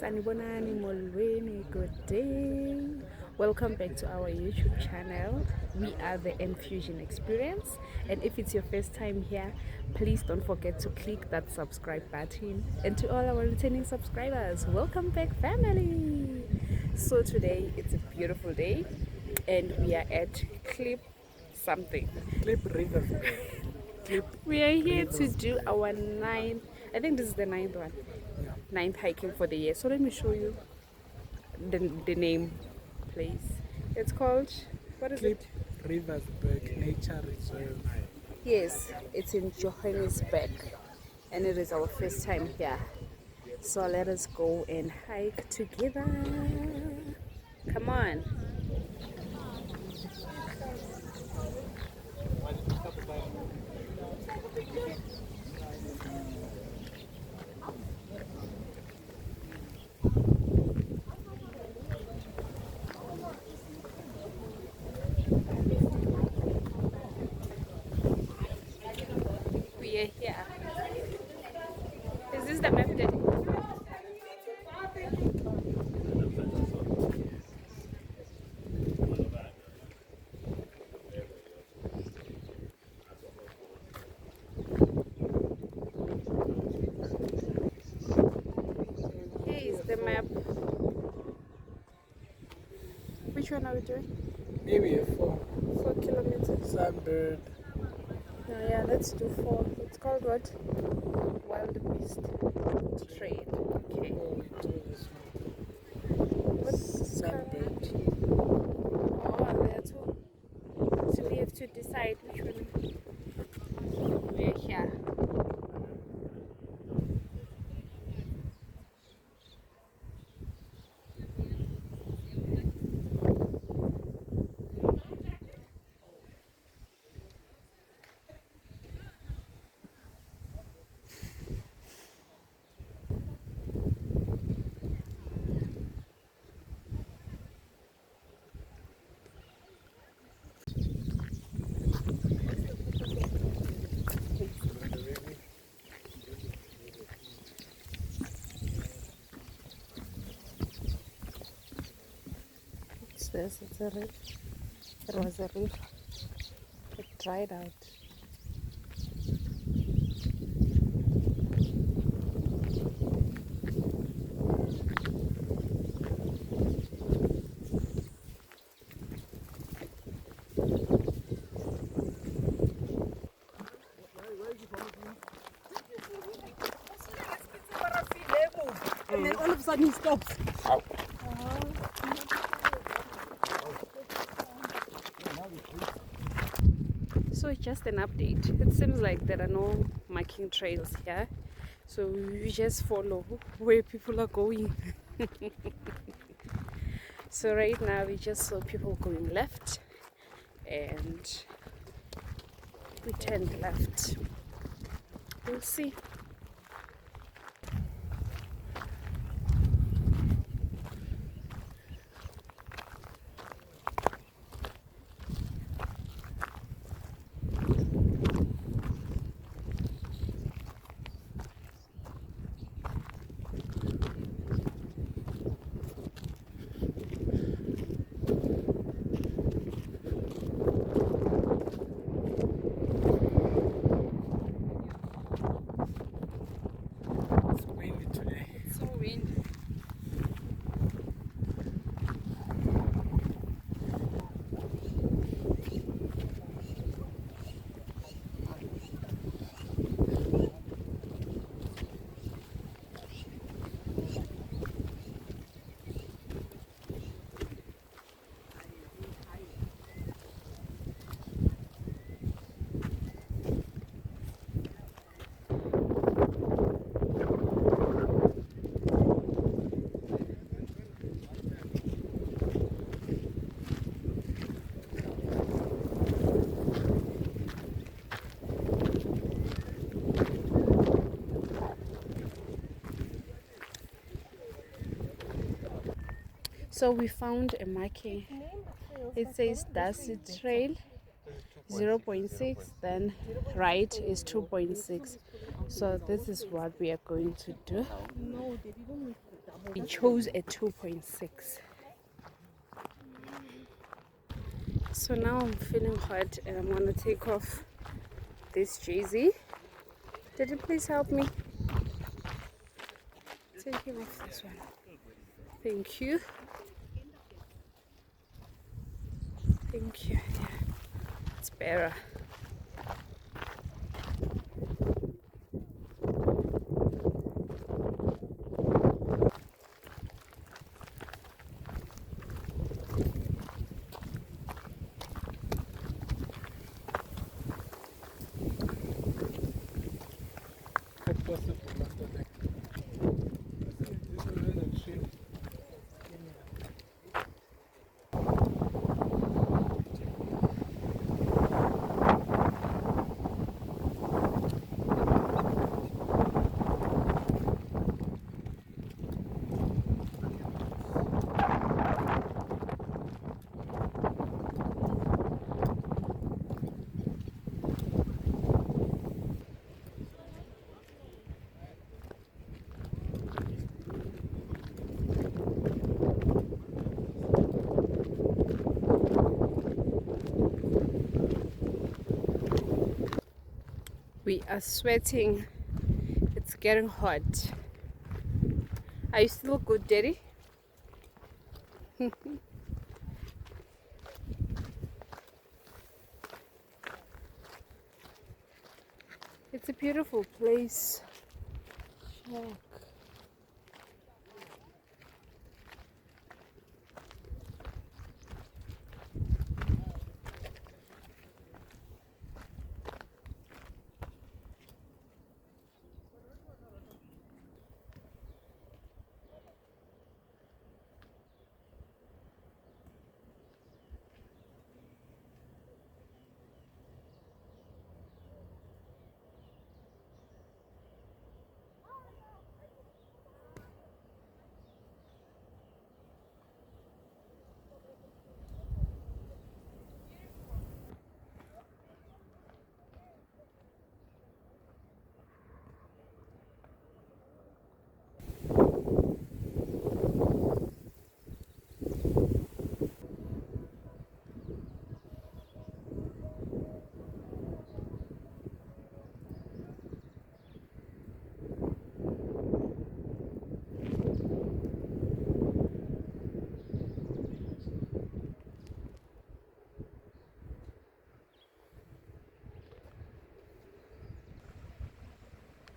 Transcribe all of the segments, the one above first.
Sanibonani molweni, good day. Welcome back to our YouTube channel. We are the Infusion Experience, and if it's your first time here, please don't forget to click that subscribe button. And to all our returning subscribers, welcome back, family. So today it's a beautiful day, and we are at Klipriviersberg. We are here to do our ninth, I think this is the ninth one, Yeah. ninth hiking for the year. So let me show you the name place. It's called, what is it? Klipriviersberg Nature Reserve. Yes, it's in Johannesburg, and it is our first time here. So let us go and hike together. Come on. We are here. Is this the map that? Here is the map. Which one are we doing? Maybe a 4 kilometers. sunbird. Oh, yeah, let's do 4. It's called what? Wild Beast Trail. Okay. Oh, we do this What? sunbird. Oh, there are 2. So we have to decide which one we're here. What's this? It's a river. It was a river. It dried out. And then all of a sudden he stops. So just an update. It seems like there are no marking trails here. So we just follow where people are going. So right now we just saw people going left and we turned left. We'll see. It's windy today. It's so windy. So we found a marking. It says Darcy Trail 0.6, then right is 2.6. So this is what we are going to do. We chose a 2.6. So now I'm feeling hot and I'm gonna take off this jersey. Did you please help me? Taking off this one. Thank you. Thank you. Yeah, it's better. We are sweating. It's getting hot. Are you still good, Daddy? It's a beautiful place. Check.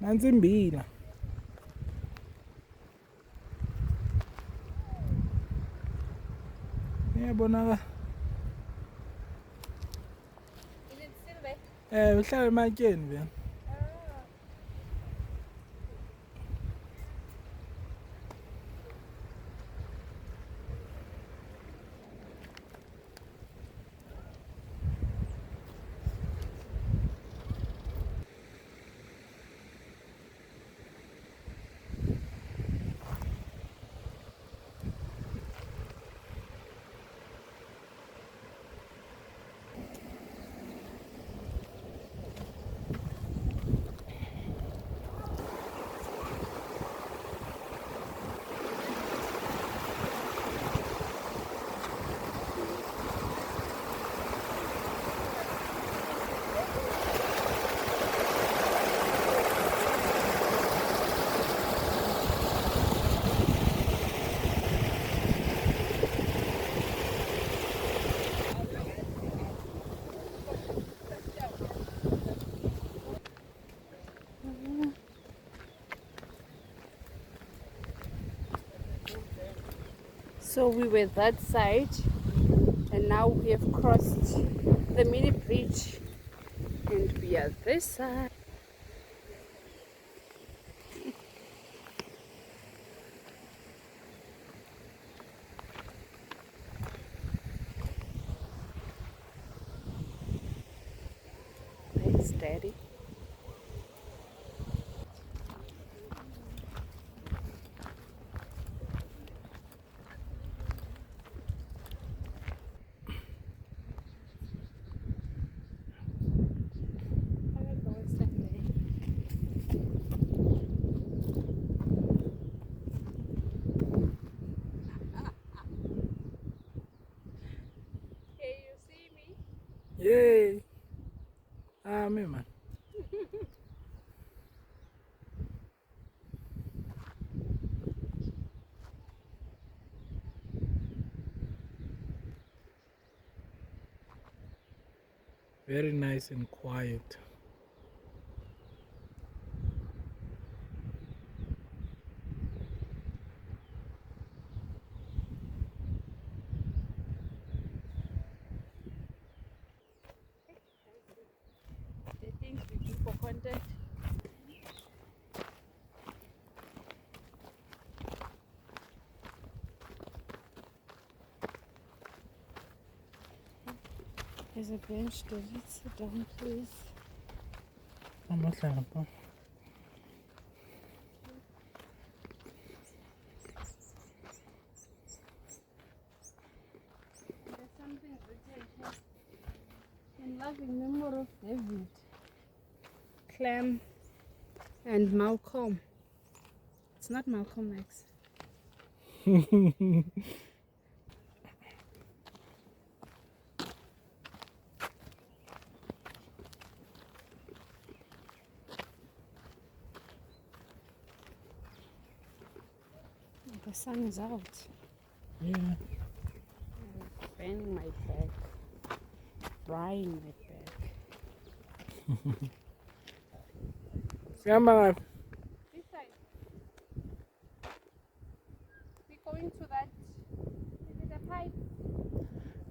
Nansi mbila. Iyabonaka. Is it still there? Uhlala ematyeni vena. So we were that side and now we have crossed the mini bridge and we are this side. Thanks, Daddy. Very nice and quiet. The things we do for content. There's a bench there. Let's sit down, please. I'm not like a There's something written here. In loving memory of David, Clem, and Malcolm. It's not Malcolm X. The sun is out. Yeah. Bending my back, drying my back. Siyama. This side. We're going to that. Is it a pipe?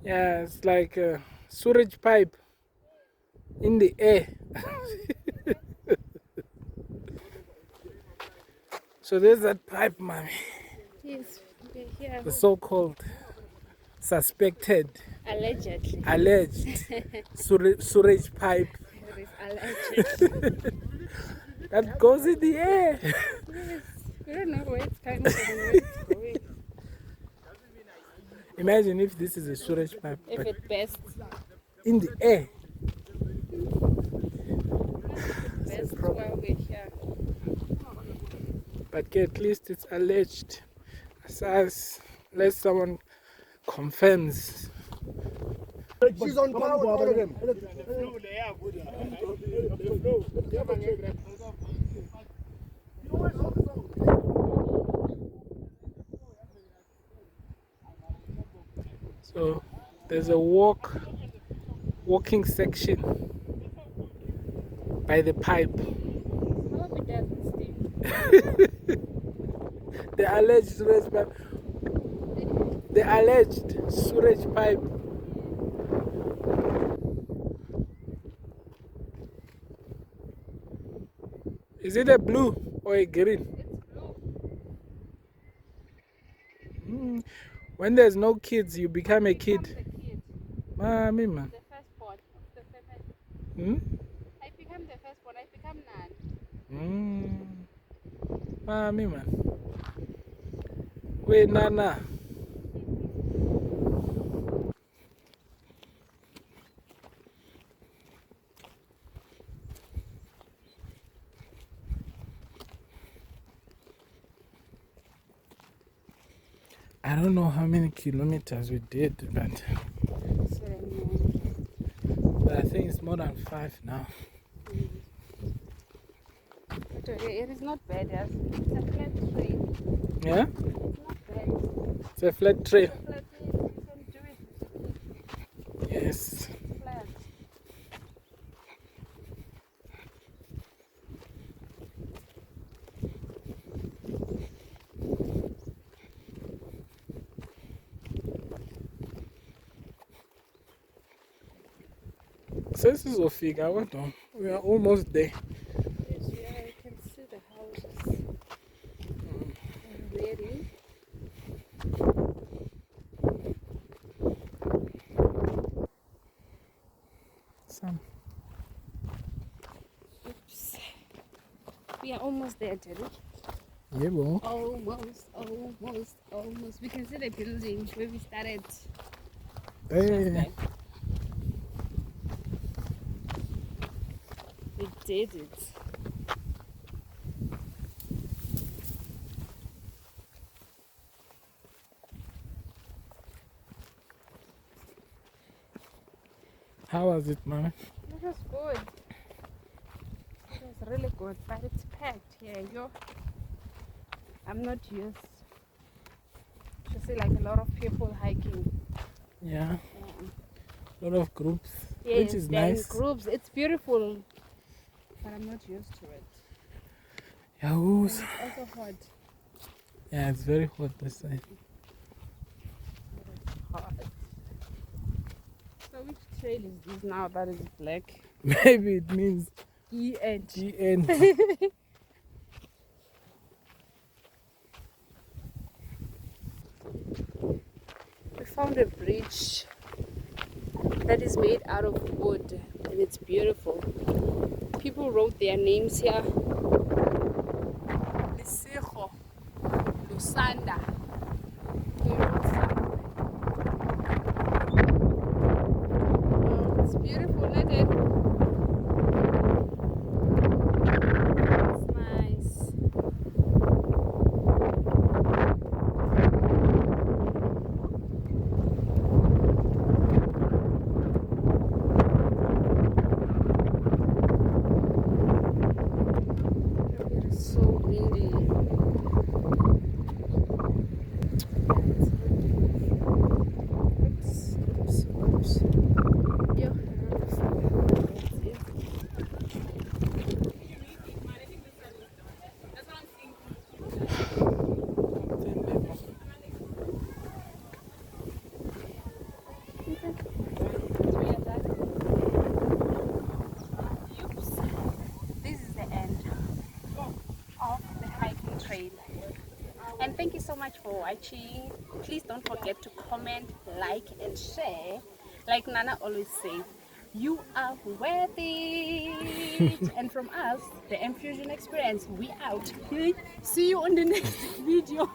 Yeah, it's like a sewage pipe in the air. So there's that pipe, mommy. Yes, we're here. The so-called suspected, Allegedly. alleged sewage pipe It is alleged. that goes in the air. Yes. We don't know where it's coming from and where it's going. Imagine if this is a sewage pipe, If but it bursts, in the air. bursts while we're here. But at least it's alleged. As unless someone confirms. She's on power, all of them. So there's a walking section by the pipe. Hope it doesn't stink. The alleged sewage pipe. The alleged sewage pipe. Is it a blue or a green? It's blue. When there's no kids, you become a Become kid. the kid, Mami, man. the firstborn of the family. I become the firstborn. I become none. Mami, man. Wait, Nana. I don't know how many kilometers we did, but I think it's more than 5 now. But it is not bad, yes. It's a flat trail. Yeah? It's not bad. It's a flat trail. It's a flat trail. You can do it with a kid. Yes. It's flat. Sesizofika kodwa we are almost there. Yes, yeah, you can see the houses already. Some. Oops. We are almost there, Derek. Yeah, bro. Almost. We can see the building where we started. Hey. We did it. How was it, man? It was good. It was really good, but it's packed here. I'm not used to see like a lot of people hiking. Yeah. Yeah. A lot of groups. Yes, which is they're in nice. groups. It's beautiful, but I'm not used to it. Yahoo! It's also hot. Yeah, it's very hot this side. Hot. So which trail is this now that is black? Maybe it means E-N. the end. We found a bridge that is made out of wood and it's beautiful. People wrote their names here. Lisego, Lusanda. They wrote somewhere. Oh, it's beautiful, isn't it? It's nice. It is so windy. Oops, oops. Yeah. This is the end of the hiking trail. And thank you so much for watching. Please don't forget to comment, like, and share. Like Nana always says, you are worth it. And from us, the Infusion Experience, we out. See you on the next video.